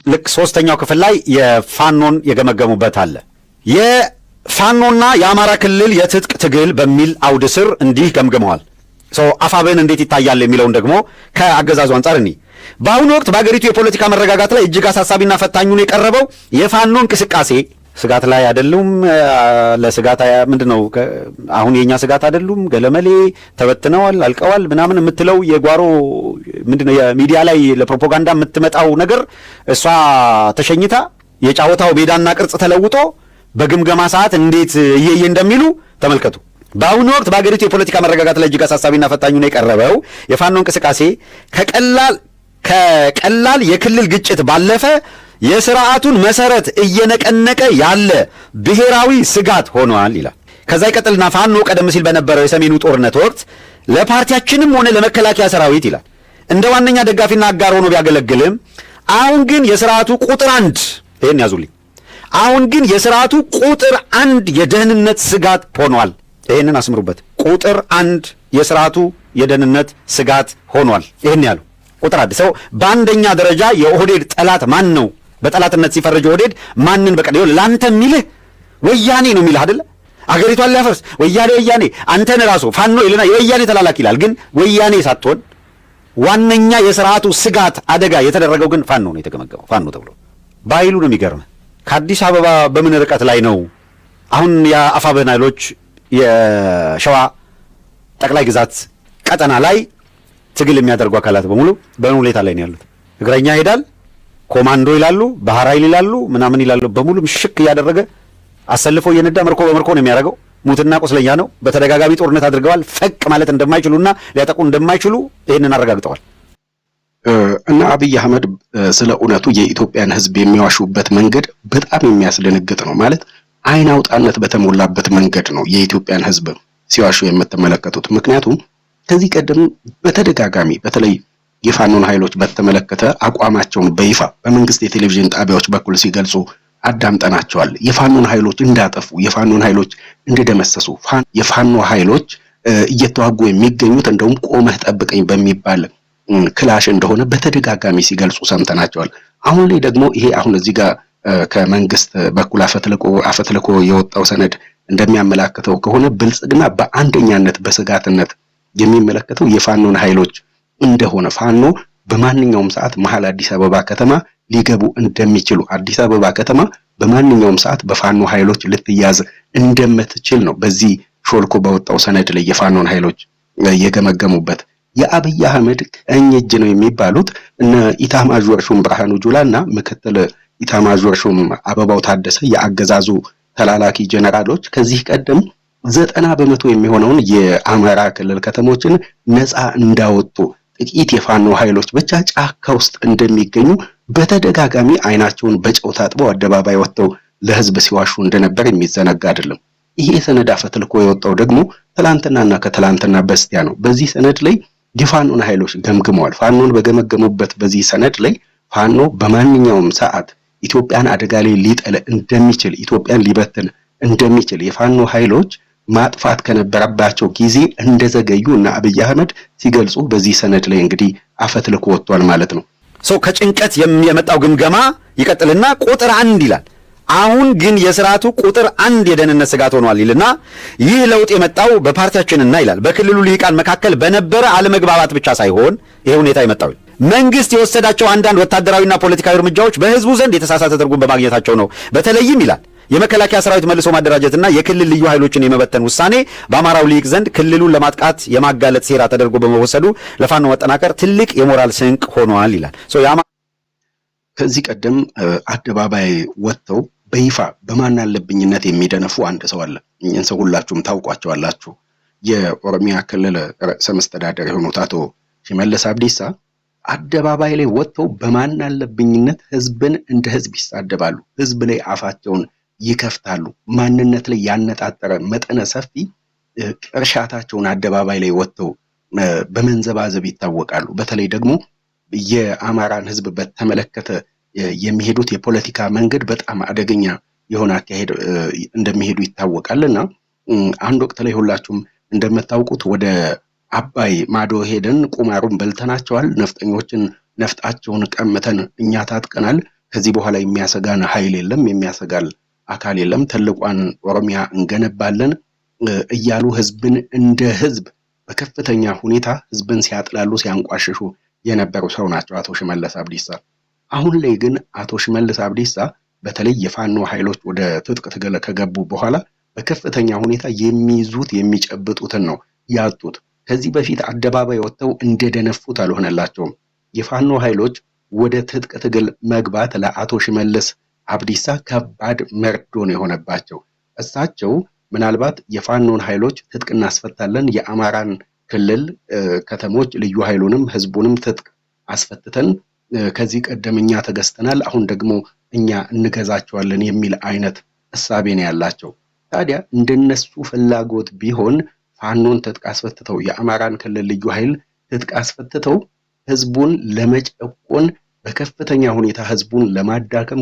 ልክ ሶስተኛው ክፍል ላይ የፋኖን የገመገሙበት አለ። የፋኖና የአማራ ክልል የትጥቅ ትግል በሚል አውድ ስር እንዲህ ገምግመዋል። አፋብን እንዴት ይታያል የሚለውን ደግሞ ከአገዛዙ አንጻር እኒ በአሁኑ ወቅት በአገሪቱ የፖለቲካ መረጋጋት ላይ እጅግ አሳሳቢና ፈታኙን የቀረበው የፋኖ እንቅስቃሴ ስጋት ላይ አይደሉም። ለስጋት ምንድነው አሁን የኛ ስጋት አይደሉም፣ ገለመሌ ተበትነዋል አልቀዋል ምናምን የምትለው የጓሮ ምንድነው የሚዲያ ላይ ለፕሮፓጋንዳ የምትመጣው ነገር እሷ ተሸኝታ የጫወታው ሜዳና ቅርጽ ተለውጦ በግምገማ ሰዓት እንዴት እየየ እንደሚሉ ተመልከቱ። በአሁኑ ወቅት በአገሪቱ የፖለቲካ መረጋጋት ላይ እጅግ አሳሳቢና ፈታኙን የቀረበው የፋኖ እንቅስቃሴ ከቀላል የክልል ግጭት ባለፈ የሥርዓቱን መሰረት እየነቀነቀ ያለ ብሔራዊ ስጋት ሆኗል ይላል። ከዛ ይቀጥልና ፋኖ ቀደም ሲል በነበረው የሰሜኑ ጦርነት ወቅት ለፓርቲያችንም ሆነ ለመከላከያ ሰራዊት ይላል እንደ ዋነኛ ደጋፊና አጋር ሆኖ ቢያገለግልም አሁን ግን የሥርዓቱ ቁጥር አንድ ይሄን ያዙልኝ፣ አሁን ግን የሥርዓቱ ቁጥር አንድ የደህንነት ስጋት ሆኗል። ይሄንን አስምሩበት። ቁጥር አንድ የሥርዓቱ የደህንነት ስጋት ሆኗል። ይሄን ያሉ ቁጥር አንድ ሰው በአንደኛ ደረጃ የኦህዴድ ጠላት ማን ነው? በጠላትነት ሲፈርጅ ኦህዴድ ማንን በቀደው ላንተ የሚልህ ወያኔ ነው የሚልህ አይደለ? አገሪቷን ሊያፈርስ ወያኔ አንተን ራሱ ፋኖ ይልና የወያኔ ተላላኪ ይላል። ግን ወያኔ ሳትሆን ዋነኛ የሥርዓቱ ስጋት አደጋ የተደረገው ግን ፋኖ ነው የተገመገመው። ፋኖ ተብሎ ባይሉ ነው የሚገርምህ። ከአዲስ አበባ በምን ርቀት ላይ ነው አሁን የአፋብን ኃይሎች የሸዋ ጠቅላይ ግዛት ቀጠና ላይ ትግል የሚያደርጉ አካላት በሙሉ በምን ሁኔታ ላይ ነው ያሉት? እግረኛ ይሄዳል፣ ኮማንዶ ይላሉ፣ ባህር ኃይል ይላሉ፣ ምናምን ይላሉ። በሙሉ ምሽክ እያደረገ አሰልፎ እየነዳ ምርኮ በምርኮ ነው የሚያደርገው። ሙትና ቁስለኛ ነው። በተደጋጋሚ ጦርነት አድርገዋል። ፈቅ ማለት እንደማይችሉና ሊያጠቁ እንደማይችሉ ይህንን አረጋግጠዋል። እና አብይ አህመድ ስለ እውነቱ የኢትዮጵያን ሕዝብ የሚዋሹበት መንገድ በጣም የሚያስደነግጥ ነው። ማለት አይን አውጣነት በተሞላበት መንገድ ነው የኢትዮጵያን ሕዝብ ሲዋሹ የምትመለከቱት። ምክንያቱም ከዚህ ቀደም በተደጋጋሚ በተለይ የፋኖን ኃይሎች በተመለከተ አቋማቸውን በይፋ በመንግስት የቴሌቪዥን ጣቢያዎች በኩል ሲገልጹ አዳምጠናቸዋል። የፋኖን ኃይሎች እንዳጠፉ፣ የፋኖን ኃይሎች እንደደመሰሱ፣ የፋኖ ኃይሎች እየተዋጉ የሚገኙት እንደውም ቆመህ ጠብቀኝ በሚባል ክላሽ እንደሆነ በተደጋጋሚ ሲገልጹ ሰምተናቸዋል። አሁን ላይ ደግሞ ይሄ አሁን እዚህ ጋር ከመንግስት በኩል አፈትልኮ የወጣው ሰነድ እንደሚያመላክተው ከሆነ ብልጽግና በአንደኛነት በስጋትነት የሚመለከተው የፋኖን ኃይሎች እንደሆነ፣ ፋኖ በማንኛውም ሰዓት መሃል አዲስ አበባ ከተማ ሊገቡ እንደሚችሉ፣ አዲስ አበባ ከተማ በማንኛውም ሰዓት በፋኖ ኃይሎች ልትያዝ እንደምትችል ነው በዚህ ሾልኮ በወጣው ሰነድ ላይ የፋኖን ኃይሎች የገመገሙበት። የአብይ አህመድ ቀኝ እጅ ነው የሚባሉት እነ ኢታማዦር ሹም ብርሃኑ ጁላና ምክትል ኢታማዦር ሹም አበባው ታደሰ የአገዛዙ ተላላኪ ጀነራሎች ከዚህ ቀደም 90% የሚሆነውን የአማራ ክልል ከተሞችን ነፃ እንዳወጡ፣ ጥቂት የፋኖ ኃይሎች ብቻ ጫካ ውስጥ እንደሚገኙ በተደጋጋሚ አይናቸውን በጨው ታጥበው አደባባይ ወጥተው ለህዝብ ሲዋሹ እንደነበር የሚዘነጋ አይደለም። ይሄ ሰነድ አፈትልኮ የወጣው ደግሞ ትላንትናና ከትላንትና በስቲያ ነው። በዚህ ሰነድ ላይ የፋኖን ኃይሎች ገምግመዋል። ፋኖን በገመገሙበት በዚህ ሰነድ ላይ ፋኖ በማንኛውም ሰዓት ኢትዮጵያን አደጋ ላይ ሊጥል እንደሚችል፣ ኢትዮጵያን ሊበትን እንደሚችል የፋኖ ኃይሎች ማጥፋት ከነበረባቸው ጊዜ እንደዘገዩ እና አብይ አህመድ ሲገልጹ በዚህ ሰነድ ላይ እንግዲህ አፈትልኮ ወጥቷል ማለት ነው። ከጭንቀት የመጣው ግምገማ ይቀጥልና ቁጥር አንድ ይላል። አሁን ግን የሥርዓቱ ቁጥር አንድ የደህንነት ስጋት ሆኗል ይልና ይህ ለውጥ የመጣው በፓርቲያችንና ይላል በክልሉ ልሂቃን መካከል በነበረ አለመግባባት ብቻ ሳይሆን ይሄ ሁኔታ የመጣው መንግስት የወሰዳቸው አንዳንድ ወታደራዊና ፖለቲካዊ እርምጃዎች በህዝቡ ዘንድ የተሳሳተ ትርጉም በማግኘታቸው ነው። በተለይም ይላል የመከላከያ ሰራዊት መልሶ ማደራጀትና የክልል ልዩ ኃይሎችን የመበተን ውሳኔ በአማራው ሊግ ዘንድ ክልሉን ለማጥቃት የማጋለጥ ሴራ ተደርጎ በመወሰዱ ለፋኖ መጠናከር ትልቅ የሞራል ስንቅ ሆኗል ይላል። ከዚህ ቀደም አደባባይ ወጥተው በይፋ በማን አለብኝነት የሚደነፉ አንድ ሰው አለ። እኚህን ሰው ሁላችሁም ታውቋቸዋላችሁ። የኦሮሚያ ክልል ርዕሰ መስተዳድር የሆኑት አቶ ሽመልስ አብዲሳ አደባባይ ላይ ወጥተው በማን አለብኝነት ህዝብን እንደ ህዝብ ይሳደባሉ። ህዝብ ላይ አፋቸውን ይከፍታሉ። ማንነት ላይ ያነጣጠረ መጠነ ሰፊ ቅርሻታቸውን አደባባይ ላይ ወጥተው በመንዘባዘብ ይታወቃሉ። በተለይ ደግሞ የአማራን ህዝብ በተመለከተ የሚሄዱት የፖለቲካ መንገድ በጣም አደገኛ የሆነ አካሄድ እንደሚሄዱ ይታወቃልና አንድ ወቅት ላይ ሁላችሁም እንደምታውቁት ወደ አባይ ማዶ ሄደን ቁማሩን በልተናቸዋል፣ ነፍጠኞችን ነፍጣቸውን ቀምተን እኛ ታጥቀናል፣ ከዚህ በኋላ የሚያሰጋን ኃይል የለም፣ የሚያሰጋል አካል የለም፣ ትልቋን ኦሮሚያ እንገነባለን እያሉ ህዝብን እንደ ህዝብ በከፍተኛ ሁኔታ ህዝብን ሲያጥላሉ ሲያንቋሽሹ የነበሩ ሰው ናቸው አቶ ሽመልስ አብዲሳ። አሁን ላይ ግን አቶ ሽመልስ አብዲሳ በተለይ የፋኖ ኃይሎች ወደ ትጥቅ ትግል ከገቡ በኋላ በከፍተኛ ሁኔታ የሚይዙት የሚጨብጡትን ነው ያጡት። ከዚህ በፊት አደባባይ ወጥተው እንደደነፉት አልሆነላቸውም። የፋኖ ኃይሎች ወደ ትጥቅ ትግል መግባት ለአቶ ሽመልስ አብዲሳ ከባድ መርዶ ነው የሆነባቸው። እሳቸው ምናልባት የፋኖን ኃይሎች ትጥቅ እናስፈታለን፣ የአማራን ክልል ከተሞች ልዩ ኃይሉንም ህዝቡንም ትጥቅ አስፈትተን ከዚህ ቀደም እኛ ተገዝተናል፣ አሁን ደግሞ እኛ እንገዛቸዋለን የሚል አይነት እሳቤ ነው ያላቸው። ታዲያ እንደነሱ ፍላጎት ቢሆን ፋኖን ትጥቅ አስፈትተው የአማራን ክልል ልዩ ኃይል ትጥቅ አስፈትተው ህዝቡን ለመጨቆን በከፍተኛ ሁኔታ ህዝቡን ለማዳከም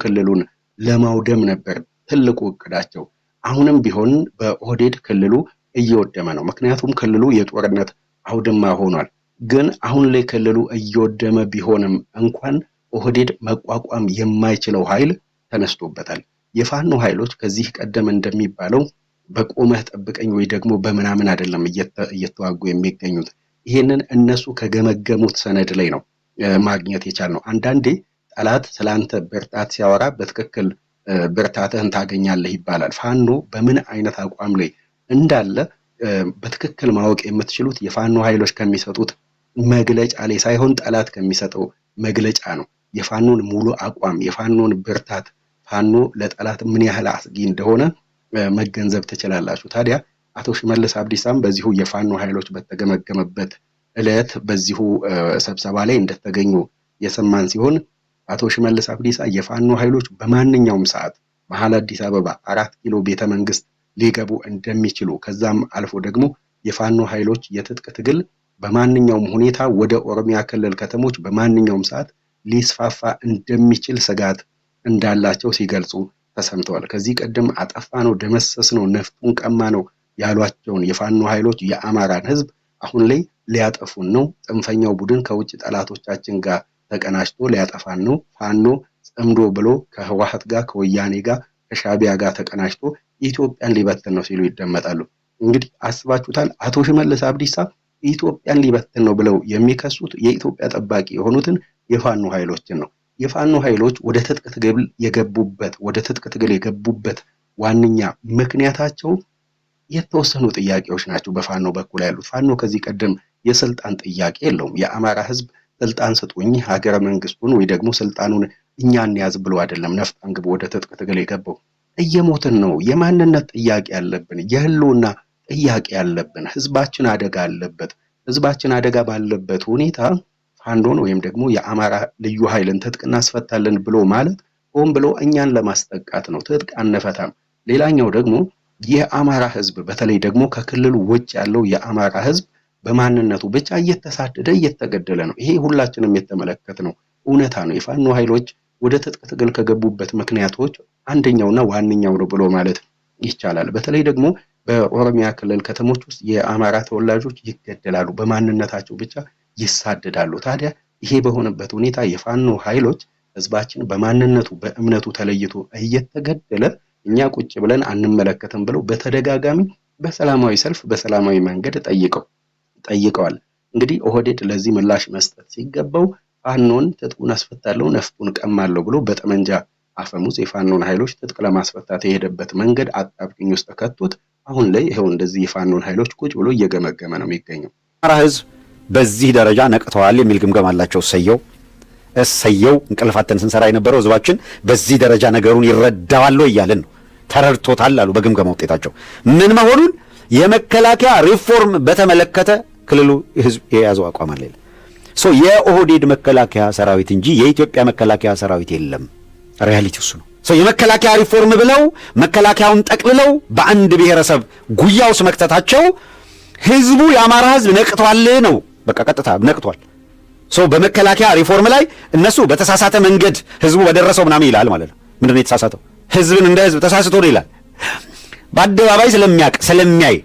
ክልሉን ለማውደም ነበር ትልቁ እቅዳቸው። አሁንም ቢሆን በኦህዴድ ክልሉ እየወደመ ነው። ምክንያቱም ክልሉ የጦርነት አውድማ ሆኗል። ግን አሁን ላይ ክልሉ እየወደመ ቢሆንም እንኳን ኦህዴድ መቋቋም የማይችለው ኃይል ተነስቶበታል። የፋኖ ኃይሎች ከዚህ ቀደም እንደሚባለው በቆመህ ጠብቀኝ ወይ ደግሞ በምናምን አይደለም እየተዋጉ የሚገኙት። ይሄንን እነሱ ከገመገሙት ሰነድ ላይ ነው ማግኘት የቻልነው። አንዳንዴ ጠላት ስላንተ ብርታት ሲያወራ በትክክል ብርታትህን ታገኛለህ ይባላል። ፋኖ በምን አይነት አቋም ላይ እንዳለ በትክክል ማወቅ የምትችሉት የፋኖ ኃይሎች ከሚሰጡት መግለጫ ላይ ሳይሆን ጠላት ከሚሰጠው መግለጫ ነው። የፋኖን ሙሉ አቋም፣ የፋኖን ብርታት፣ ፋኖ ለጠላት ምን ያህል አስጊ እንደሆነ መገንዘብ ትችላላችሁ። ታዲያ አቶ ሽመልስ አብዲሳም በዚሁ የፋኖ ኃይሎች በተገመገመበት ዕለት በዚሁ ስብሰባ ላይ እንደተገኙ የሰማን ሲሆን አቶ ሽመልስ አብዲሳ የፋኖ ኃይሎች በማንኛውም ሰዓት መሀል አዲስ አበባ 4 ኪሎ ቤተ መንግስት ሊገቡ እንደሚችሉ ከዛም አልፎ ደግሞ የፋኖ ኃይሎች የትጥቅ ትግል በማንኛውም ሁኔታ ወደ ኦሮሚያ ክልል ከተሞች በማንኛውም ሰዓት ሊስፋፋ እንደሚችል ስጋት እንዳላቸው ሲገልጹ ተሰምተዋል። ከዚህ ቀደም አጠፋ ነው፣ ደመሰስ ነው፣ ነፍጡን ቀማ ነው ያሏቸውን የፋኖ ኃይሎች የአማራን ህዝብ አሁን ላይ ሊያጠፉን ነው፣ ጽንፈኛው ቡድን ከውጭ ጠላቶቻችን ጋር ተቀናጅቶ ሊያጠፋን ነው፣ ፋኖ ጽምዶ ብሎ ከህወሓት ጋር ከወያኔ ጋር ከሻቢያ ጋር ተቀናጅቶ ኢትዮጵያን ሊበትን ነው ሲሉ ይደመጣሉ። እንግዲህ አስባችሁታል? አቶ ሽመልስ አብዲሳ ኢትዮጵያን ሊበትን ነው ብለው የሚከሱት የኢትዮጵያ ጠባቂ የሆኑትን የፋኖ ኃይሎችን ነው። የፋኖ ኃይሎች ወደ ትጥቅ ትግል የገቡበት ዋነኛ ምክንያታቸው የተወሰኑ ጥያቄዎች ናቸው። በፋኖ በኩል ያሉት ፋኖ ከዚህ ቀደም የስልጣን ጥያቄ የለውም። የአማራ ህዝብ ስልጣን ስጡኝ፣ ሀገረ መንግስቱን ወይ ደግሞ ስልጣኑን እኛ እንያዝ ብሎ አይደለም ነፍጥ አንግቦ ወደ ትጥቅ ትግል የገባው። እየሞትን ነው። የማንነት ጥያቄ ያለብን፣ የህልውና ጥያቄ ያለብን፣ ህዝባችን አደጋ አለበት። ህዝባችን አደጋ ባለበት ሁኔታ ፋኖን ወይም ደግሞ የአማራ ልዩ ኃይልን ትጥቅ እናስፈታለን ብሎ ማለት ሆን ብሎ እኛን ለማስጠቃት ነው። ትጥቅ አንፈታም። ሌላኛው ደግሞ የአማራ ህዝብ በተለይ ደግሞ ከክልሉ ውጭ ያለው የአማራ ህዝብ በማንነቱ ብቻ እየተሳደደ እየተገደለ ነው። ይሄ ሁላችንም የተመለከትነው እውነታ ነው። የፋኖ ኃይሎች ወደ ትጥቅ ትግል ከገቡበት ምክንያቶች አንደኛውና ዋነኛው ነው ብሎ ማለት ይቻላል። በተለይ ደግሞ በኦሮሚያ ክልል ከተሞች ውስጥ የአማራ ተወላጆች ይገደላሉ፣ በማንነታቸው ብቻ ይሳደዳሉ። ታዲያ ይሄ በሆነበት ሁኔታ የፋኖ ኃይሎች ህዝባችን በማንነቱ በእምነቱ ተለይቶ እየተገደለ እኛ ቁጭ ብለን አንመለከትም ብለው በተደጋጋሚ በሰላማዊ ሰልፍ በሰላማዊ መንገድ ጠይቀዋል። እንግዲህ ኦህዴድ ለዚህ ምላሽ መስጠት ሲገባው ፋኖን ትጥቁን አስፈታለሁ ነፍጡን ቀማለሁ ብሎ በጠመንጃ አፈሙዝ የፋኖን ኃይሎች ትጥቅ ለማስፈታት የሄደበት መንገድ አጣብቂኝ ውስጥ ከቶት አሁን ላይ ይሄው እንደዚህ የፋኖን ኃይሎች ቁጭ ብሎ እየገመገመ ነው የሚገኘው። አማራ ህዝብ በዚህ ደረጃ ነቅተዋል የሚል ግምገማ አላቸው። እሰየው እንቅልፋተን ስንሰራ የነበረው ህዝባችን በዚህ ደረጃ ነገሩን ይረዳዋል እያልን ነው። ተረድቶታል አሉ በግምገማ ውጤታቸው ምን መሆኑን። የመከላከያ ሪፎርም በተመለከተ ክልሉ ህዝብ የያዘው አቋም አለ። የኦህዴድ መከላከያ ሰራዊት እንጂ የኢትዮጵያ መከላከያ ሰራዊት የለም። ሪያሊቲ እሱ ነው። የመከላከያ ሪፎርም ብለው መከላከያውን ጠቅልለው በአንድ ብሔረሰብ ጉያ ውስጥ መክተታቸው ህዝቡ የአማራ ህዝብ ነቅቷል ነው። በቃ ቀጥታ ነቅቷል። በመከላከያ ሪፎርም ላይ እነሱ በተሳሳተ መንገድ ህዝቡ በደረሰው ምናምን ይላል ማለት ነው። ምንድነው የተሳሳተው? ህዝብን እንደ ህዝብ ተሳስቶ ነው ይላል። በአደባባይ ስለሚያይ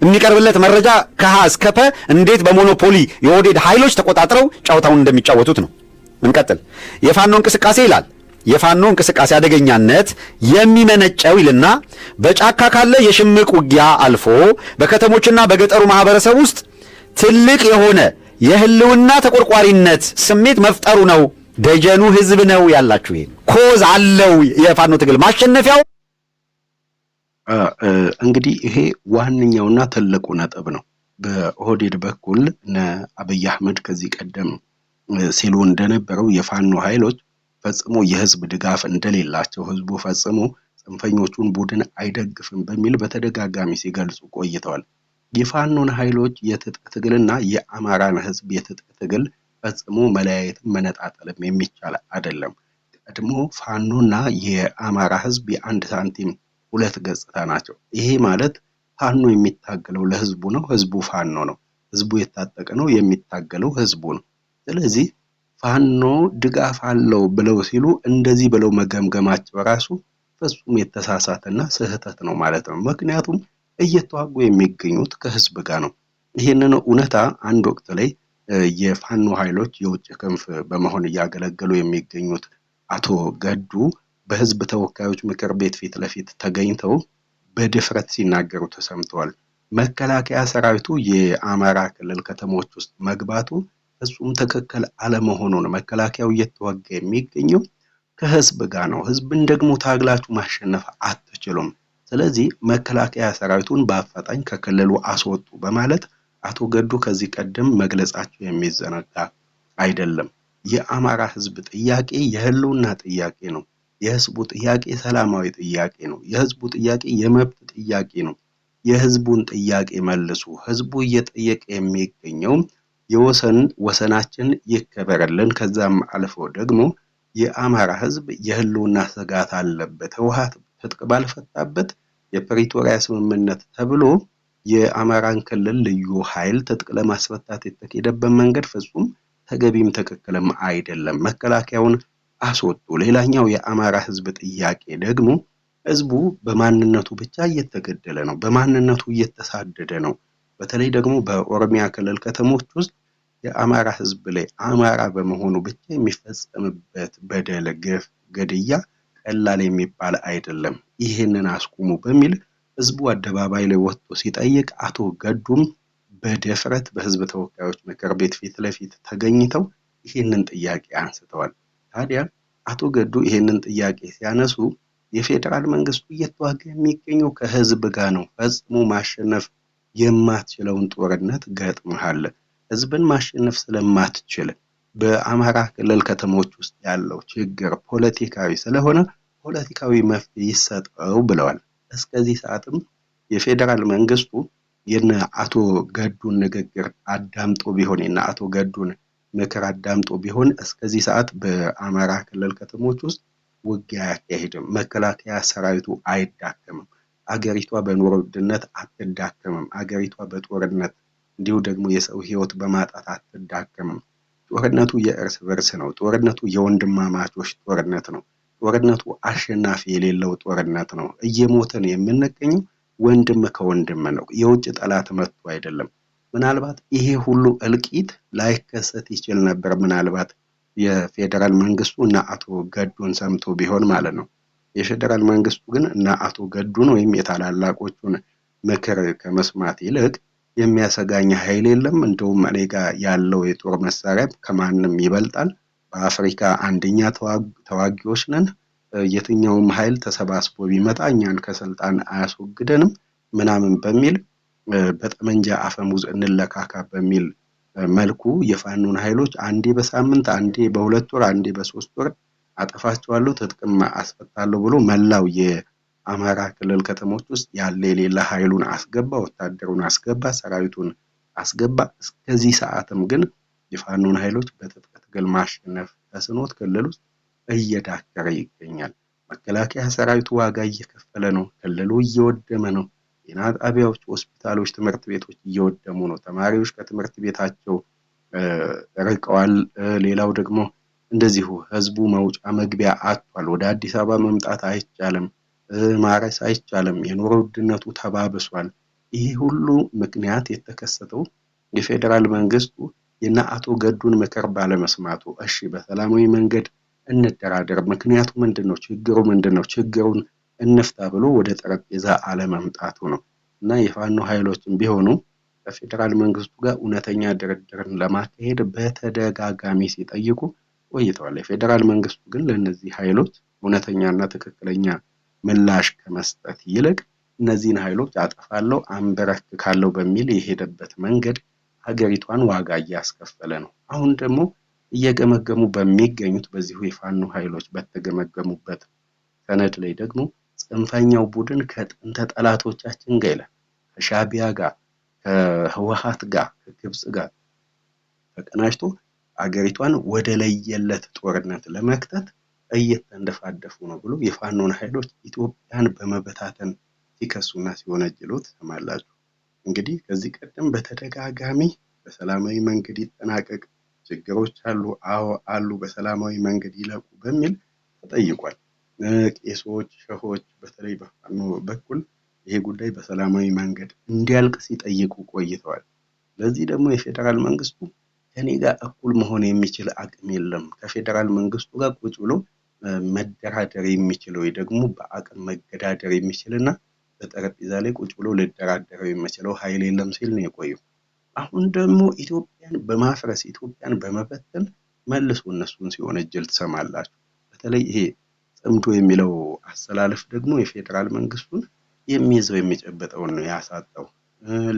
የሚቀርብለት መረጃ ከሀ እስከ ፐ እንዴት በሞኖፖሊ የኦህዴድ ኃይሎች ተቆጣጥረው ጫውታውን እንደሚጫወቱት ነው። እንቀጥል። የፋኖ እንቅስቃሴ ይላል። የፋኖ እንቅስቃሴ አደገኛነት የሚመነጨው ይልና በጫካ ካለ የሽምቅ ውጊያ አልፎ በከተሞችና በገጠሩ ማህበረሰብ ውስጥ ትልቅ የሆነ የህልውና ተቆርቋሪነት ስሜት መፍጠሩ ነው። ደጀኑ ህዝብ ነው ያላችሁ። ይሄ ኮዝ አለው የፋኖ ትግል ማሸነፊያው። እንግዲህ ይሄ ዋነኛውና ትልቁ ነጥብ ነው። በኦህዴድ በኩል አብይ አህመድ ከዚህ ቀደም ሲሉ እንደነበረው የፋኖ ኃይሎች ፈጽሞ የህዝብ ድጋፍ እንደሌላቸው፣ ህዝቡ ፈጽሞ ጽንፈኞቹን ቡድን አይደግፍም በሚል በተደጋጋሚ ሲገልጹ ቆይተዋል። የፋኖን ኃይሎች የትጥቅ ትግልና የአማራን ህዝብ የትጥቅ ትግል ፈጽሞ መለያየትም መነጣጠልም የሚቻል አይደለም። ቀድሞ ፋኖና የአማራ ህዝብ የአንድ ሳንቲም ሁለት ገጽታ ናቸው። ይሄ ማለት ፋኖ የሚታገለው ለህዝቡ ነው፣ ህዝቡ ፋኖ ነው። ህዝቡ የታጠቀ ነው፣ የሚታገለው ህዝቡ ነው። ስለዚህ ፋኖ ድጋፍ አለው ብለው ሲሉ እንደዚህ ብለው መገምገማቸው ራሱ ፍጹም የተሳሳተና ስህተት ነው ማለት ነው። ምክንያቱም እየተዋጉ የሚገኙት ከህዝብ ጋር ነው። ይሄንን እውነታ አንድ ወቅት ላይ የፋኖ ኃይሎች የውጭ ክንፍ በመሆን እያገለገሉ የሚገኙት አቶ ገዱ በህዝብ ተወካዮች ምክር ቤት ፊት ለፊት ተገኝተው በድፍረት ሲናገሩ ተሰምተዋል። መከላከያ ሰራዊቱ የአማራ ክልል ከተሞች ውስጥ መግባቱ ፍጹም ትክክል አለመሆኑን፣ መከላከያው እየተዋጋ የሚገኘው ከህዝብ ጋር ነው። ህዝብን ደግሞ ታግላችሁ ማሸነፍ አትችሉም። ስለዚህ መከላከያ ሰራዊቱን በአፋጣኝ ከክልሉ አስወጡ በማለት አቶ ገዱ ከዚህ ቀደም መግለጻቸው የሚዘነጋ አይደለም። የአማራ ህዝብ ጥያቄ የህልውና ጥያቄ ነው። የህዝቡ ጥያቄ ሰላማዊ ጥያቄ ነው። የህዝቡ ጥያቄ የመብት ጥያቄ ነው። የህዝቡን ጥያቄ መልሱ። ህዝቡ እየጠየቀ የሚገኘው ወሰናችን ይከበረልን፣ ከዛም አልፎ ደግሞ የአማራ ህዝብ የህልውና ስጋት አለበት። ህወሓት ትጥቅ ባልፈታበት የፕሪቶሪያ ስምምነት ተብሎ የአማራን ክልል ልዩ ኃይል ትጥቅ ለማስፈታት የተካሄደበት መንገድ ፍጹም ተገቢም ትክክልም አይደለም። መከላከያውን አስወጡ። ሌላኛው የአማራ ህዝብ ጥያቄ ደግሞ ህዝቡ በማንነቱ ብቻ እየተገደለ ነው፣ በማንነቱ እየተሳደደ ነው። በተለይ ደግሞ በኦሮሚያ ክልል ከተሞች ውስጥ የአማራ ህዝብ ላይ አማራ በመሆኑ ብቻ የሚፈጸምበት በደል፣ ግፍ፣ ግድያ ቀላል የሚባል አይደለም። ይህንን አስቁሙ በሚል ህዝቡ አደባባይ ላይ ወጥቶ ሲጠይቅ አቶ ገዱም በድፍረት በህዝብ ተወካዮች ምክር ቤት ፊት ለፊት ተገኝተው ይህንን ጥያቄ አንስተዋል። ታዲያ አቶ ገዱ ይህንን ጥያቄ ሲያነሱ የፌደራል መንግስቱ እየተዋጋ የሚገኘው ከህዝብ ጋር ነው፣ ፈጽሞ ማሸነፍ የማትችለውን ጦርነት ገጥመሃል። ህዝብን ማሸነፍ ስለማትችል በአማራ ክልል ከተሞች ውስጥ ያለው ችግር ፖለቲካዊ ስለሆነ ፖለቲካዊ መፍትሄ ይሰጠው ብለዋል። እስከዚህ ሰዓትም የፌደራል መንግስቱ የነ አቶ ገዱን ንግግር አዳምጦ ቢሆን የነ አቶ ገዱን ምክር አዳምጦ ቢሆን እስከዚህ ሰዓት በአማራ ክልል ከተሞች ውስጥ ውጊያ አያካሂድም። መከላከያ ሰራዊቱ አይዳከምም። አገሪቷ በኑሮ ውድነት አትዳከምም። አገሪቷ በጦርነት እንዲሁ ደግሞ የሰው ህይወት በማጣት አትዳከምም። ጦርነቱ የእርስ በርስ ነው። ጦርነቱ የወንድማማቾች ጦርነት ነው። ጦርነቱ አሸናፊ የሌለው ጦርነት ነው። እየሞተን የምንገኘው ወንድም ከወንድም ነው። የውጭ ጠላት መጥቶ አይደለም። ምናልባት ይሄ ሁሉ እልቂት ላይከሰት ይችል ነበር፣ ምናልባት የፌደራል መንግስቱ እና አቶ ገዱን ሰምቶ ቢሆን ማለት ነው። የፌደራል መንግስቱ ግን እና አቶ ገዱን ወይም የታላላቆቹን ምክር ከመስማት ይልቅ የሚያሰጋኝ ኃይል የለም፣ እንደውም እኔ ጋር ያለው የጦር መሳሪያ ከማንም ይበልጣል፣ በአፍሪካ አንደኛ ተዋጊዎች ነን፣ የትኛውም ኃይል ተሰባስቦ ቢመጣ እኛን ከስልጣን አያስወግደንም ምናምን በሚል በጠመንጃ አፈሙዝ እንለካካ በሚል መልኩ የፋኖን ኃይሎች አንዴ በሳምንት አንዴ በሁለት ወር አንዴ በሶስት ወር አጠፋቸዋለሁ ትጥቅም አስፈታለሁ ብሎ መላው የአማራ ክልል ከተሞች ውስጥ ያለ የሌላ ኃይሉን አስገባ፣ ወታደሩን አስገባ፣ ሰራዊቱን አስገባ። እስከዚህ ሰዓትም ግን የፋኖን ኃይሎች በትጥቅ ትግል ማሸነፍ ተስኖት ክልል ውስጥ እየዳከረ ይገኛል። መከላከያ ሰራዊቱ ዋጋ እየከፈለ ነው። ክልሉ እየወደመ ነው። ጤና ጣቢያዎች፣ ሆስፒታሎች፣ ትምህርት ቤቶች እየወደሙ ነው። ተማሪዎች ከትምህርት ቤታቸው ርቀዋል። ሌላው ደግሞ እንደዚሁ ህዝቡ መውጫ መግቢያ አጥቷል። ወደ አዲስ አበባ መምጣት አይቻልም፣ ማረስ አይቻልም። የኑሮ ውድነቱ ተባብሷል። ይሄ ሁሉ ምክንያት የተከሰተው የፌደራል መንግስቱ የና አቶ ገዱን ምክር ባለመስማቱ እሺ በሰላማዊ መንገድ እንደራደር፣ ምክንያቱ ምንድነው? ችግሩ ምንድነው? ችግሩን እንፍታ ብሎ ወደ ጠረጴዛ አለመምጣቱ ነው። እና የፋኖ ኃይሎችም ቢሆኑ ከፌደራል መንግስቱ ጋር እውነተኛ ድርድርን ለማካሄድ በተደጋጋሚ ሲጠይቁ ቆይተዋል። የፌደራል መንግስቱ ግን ለነዚህ ኃይሎች እውነተኛና ትክክለኛ ምላሽ ከመስጠት ይልቅ እነዚህን ኃይሎች አጠፋለሁ አንበረክካለሁ በሚል የሄደበት መንገድ ሀገሪቷን ዋጋ እያስከፈለ ነው። አሁን ደግሞ እየገመገሙ በሚገኙት በዚሁ የፋኖ ኃይሎች በተገመገሙበት ሰነድ ላይ ደግሞ ጽንፈኛው ቡድን ከጥንተ ጠላቶቻችን ጋር ይላል ከሻቢያ ጋር ከህወሓት ጋር ከግብጽ ጋር ተቀናጅቶ አገሪቷን ወደ ለየለት ጦርነት ለመክተት እየተንደፋደፉ ነው ብሎ የፋኖን ኃይሎች ኢትዮጵያን በመበታተን ሲከሱና ሲወነጅሉ ትሰማላችሁ። እንግዲህ ከዚህ ቀደም በተደጋጋሚ በሰላማዊ መንገድ ይጠናቀቅ፣ ችግሮች አሉ፣ አዎ አሉ፣ በሰላማዊ መንገድ ይለቁ በሚል ተጠይቋል። ቄሶች፣ ሸሆች በተለይ በፋኖ በኩል ይሄ ጉዳይ በሰላማዊ መንገድ እንዲያልቅ ሲጠይቁ ቆይተዋል። ለዚህ ደግሞ የፌደራል መንግስቱ ከኔ ጋር እኩል መሆን የሚችል አቅም የለም፣ ከፌደራል መንግስቱ ጋር ቁጭ ብሎ መደራደር የሚችል ወይ ደግሞ በአቅም መገዳደር የሚችልና በጠረጴዛ ላይ ቁጭ ብሎ ልደራደረው የሚችለው ኃይል የለም ሲል ነው የቆየው። አሁን ደግሞ ኢትዮጵያን በማፍረስ ኢትዮጵያን በመበተን መልሶ እነሱን ሲወነጀል ትሰማላችሁ። በተለይ ይሄ ጽምዶ የሚለው አሰላለፍ ደግሞ የፌደራል መንግስቱን የሚይዘው የሚጨበጠውን ነው ያሳጣው።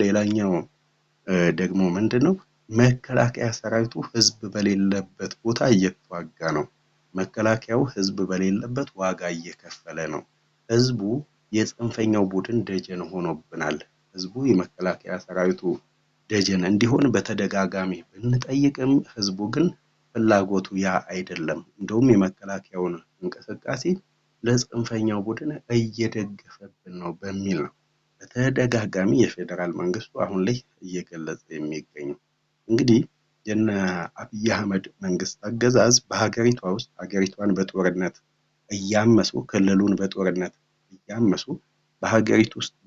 ሌላኛው ደግሞ ምንድነው? መከላከያ ሰራዊቱ ህዝብ በሌለበት ቦታ እየተዋጋ ነው። መከላከያው ህዝብ በሌለበት ዋጋ እየከፈለ ነው። ህዝቡ የጽንፈኛው ቡድን ደጀን ሆኖብናል። ህዝቡ የመከላከያ ሰራዊቱ ደጀን እንዲሆን በተደጋጋሚ ብንጠይቅም ህዝቡ ግን ፍላጎቱ ያ አይደለም። እንደውም የመከላከያውን እንቅስቃሴ ለጽንፈኛው ቡድን እየደገፈብን ነው በሚል ነው በተደጋጋሚ የፌደራል መንግስቱ አሁን ላይ እየገለጸ የሚገኘው። እንግዲህ የነ አብይ አህመድ መንግስት አገዛዝ በሀገሪቷ ውስጥ ሀገሪቷን በጦርነት እያመሱ ክልሉን በጦርነት እያመሱ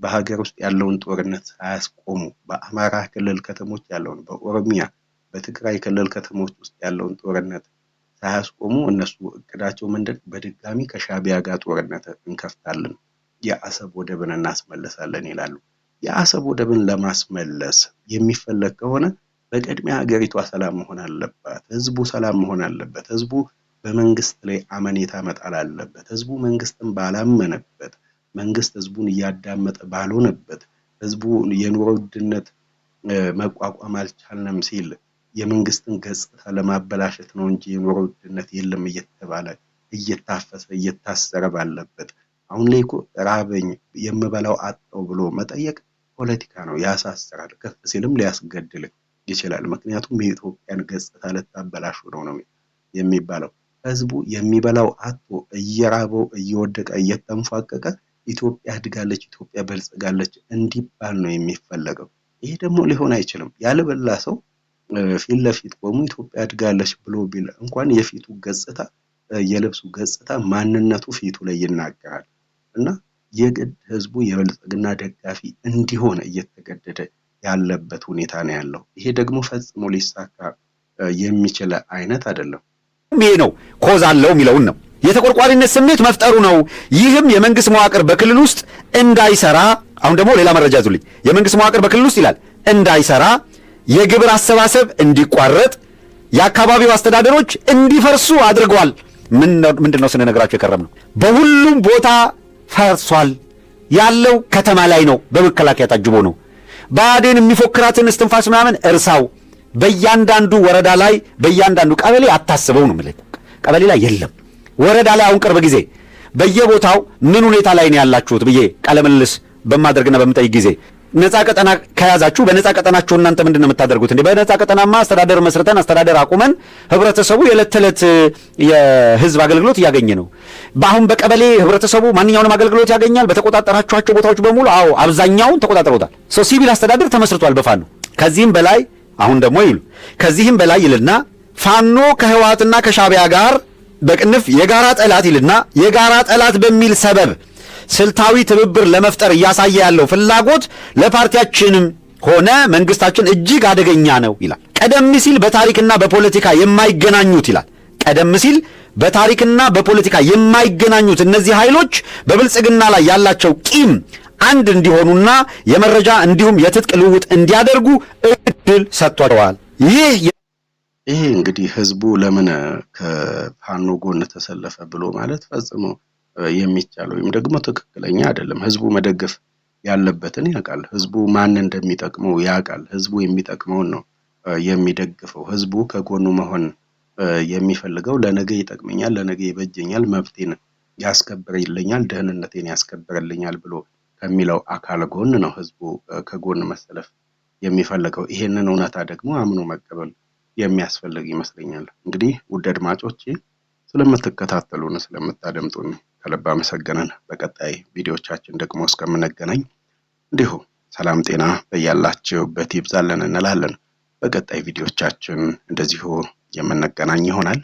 በሀገር ውስጥ ያለውን ጦርነት ሳያስቆሙ በአማራ ክልል ከተሞች ያለውን በኦሮሚያ በትግራይ ክልል ከተሞች ውስጥ ያለውን ጦርነት ሳያስቆሙ እነሱ እቅዳቸው ምንድን በድጋሚ ከሻቢያ ጋር ጦርነት እንከፍታለን፣ የአሰብ ወደብን እናስመለሳለን ይላሉ። የአሰብ ወደብን ለማስመለስ የሚፈለግ ከሆነ በቅድሚያ ሀገሪቷ ሰላም መሆን አለባት፣ ህዝቡ ሰላም መሆን አለበት፣ ህዝቡ በመንግስት ላይ አመኔታ መጣል አለበት። ህዝቡ መንግስትን ባላመነበት፣ መንግስት ህዝቡን እያዳመጠ ባልሆነበት፣ ህዝቡ የኑሮ ውድነት መቋቋም አልቻልንም ሲል የመንግስትን ገጽታ ለማበላሸት ነው እንጂ የኑሮ ውድነት የለም እየተባለ እየታፈሰ እየታሰረ ባለበት አሁን ላይ እኮ ራበኝ የምበላው አጣው ብሎ መጠየቅ ፖለቲካ ነው፣ ያሳስራል፣ ከፍ ሲልም ሊያስገድል ይችላል። ምክንያቱም የኢትዮጵያን ገጽታ ልታበላሹ ነው የሚባለው። ህዝቡ የሚበላው አጥቶ እየራበው እየወደቀ እየተንፏቀቀ ኢትዮጵያ አድጋለች፣ ኢትዮጵያ በልጽጋለች እንዲባል ነው የሚፈለገው። ይሄ ደግሞ ሊሆን አይችልም። ያልበላ ሰው ፊት ለፊት ቆሞ ኢትዮጵያ አድጋለች ብሎ ቢል እንኳን የፊቱ ገጽታ የልብሱ ገጽታ ማንነቱ ፊቱ ላይ ይናገራል። እና የግድ ህዝቡ የበልጽግና ደጋፊ እንዲሆን እየተገደደ ያለበት ሁኔታ ነው ያለው። ይሄ ደግሞ ፈጽሞ ሊሳካ የሚችል አይነት አይደለም። ይሄ ነው ኮዝ አለው የሚለውን ነው የተቆርቋሪነት ስሜት መፍጠሩ ነው። ይህም የመንግስት መዋቅር በክልል ውስጥ እንዳይሰራ፣ አሁን ደግሞ ሌላ መረጃ ያዙልኝ። የመንግስት መዋቅር በክልል ውስጥ ይላል እንዳይሰራ፣ የግብር አሰባሰብ እንዲቋረጥ፣ የአካባቢው አስተዳደሮች እንዲፈርሱ አድርገዋል። ምንድነው ስንነግራቸው የከረም ነው። በሁሉም ቦታ ፈርሷል። ያለው ከተማ ላይ ነው፣ በመከላከያ ታጅቦ ነው። ብአዴን የሚፎክራትን እስትንፋስ ምናምን እርሳው። በእያንዳንዱ ወረዳ ላይ በእያንዳንዱ ቀበሌ አታስበው ነው ማለት። ቀበሌ ላይ የለም። ወረዳ ላይ አሁን ቅርብ ጊዜ በየቦታው ምን ሁኔታ ላይ ነው ያላችሁት ብዬ ቃለ ምልልስ በማድረግና በምጠይቅ ጊዜ ነፃ ቀጠና ከያዛችሁ በነፃ ቀጠናችሁ እናንተ ምንድነው የምታደርጉት? እንዴ በነፃ ቀጠናማ አስተዳደር መስርተን አስተዳደር አቁመን ህብረተሰቡ የዕለት ተዕለት የህዝብ አገልግሎት እያገኘ ነው። በአሁን በቀበሌ ህብረተሰቡ ማንኛውንም አገልግሎት ያገኛል። በተቆጣጠራችኋቸው ቦታዎች በሙሉ አዎ አብዛኛውን ተቆጣጥረውታል። ሲቪል አስተዳደር ተመስርቷል በፋኖ። ከዚህም በላይ አሁን ደግሞ ይሉ ከዚህም በላይ ይልና ፋኖ ከህወሓትና ከሻቢያ ጋር በቅንፍ የጋራ ጠላት ይልና የጋራ ጠላት በሚል ሰበብ ስልታዊ ትብብር ለመፍጠር እያሳየ ያለው ፍላጎት ለፓርቲያችንም ሆነ መንግስታችን እጅግ አደገኛ ነው ይላል። ቀደም ሲል በታሪክና በፖለቲካ የማይገናኙት ይላል። ቀደም ሲል በታሪክና በፖለቲካ የማይገናኙት እነዚህ ኃይሎች በብልጽግና ላይ ያላቸው ቂም አንድ እንዲሆኑና የመረጃ እንዲሁም የትጥቅ ልውውጥ እንዲያደርጉ እድል ሰጥቷቸዋል። ይሄ እንግዲህ ህዝቡ ለምን ከፋኖ ጎን ተሰለፈ ብሎ ማለት ፈጽሞ የሚቻለው ወይም ደግሞ ትክክለኛ አይደለም። ህዝቡ መደገፍ ያለበትን ያውቃል። ህዝቡ ማን እንደሚጠቅመው ያውቃል። ህዝቡ የሚጠቅመውን ነው የሚደግፈው። ህዝቡ ከጎኑ መሆን የሚፈልገው ለነገ ይጠቅመኛል፣ ለነገ ይበጀኛል፣ መብቴን ያስከብርልኛል፣ ደህንነቴን ያስከብርልኛል ብሎ ከሚለው አካል ጎን ነው ህዝቡ ከጎን መሰለፍ የሚፈልገው። ይሄንን እውነታ ደግሞ አምኖ መቀበል የሚያስፈልግ ይመስለኛል። እንግዲህ ውድ አድማጮቼ ስለምትከታተሉን ስለምታደምጡን ከልብ አመሰግነን። በቀጣይ ቪዲዮቻችን ደግሞ እስከምንገናኝ እንዲሁ ሰላም ጤና በያላችሁበት ይብዛልን እንላለን። በቀጣይ ቪዲዮቻችን እንደዚሁ የምንገናኝ ይሆናል።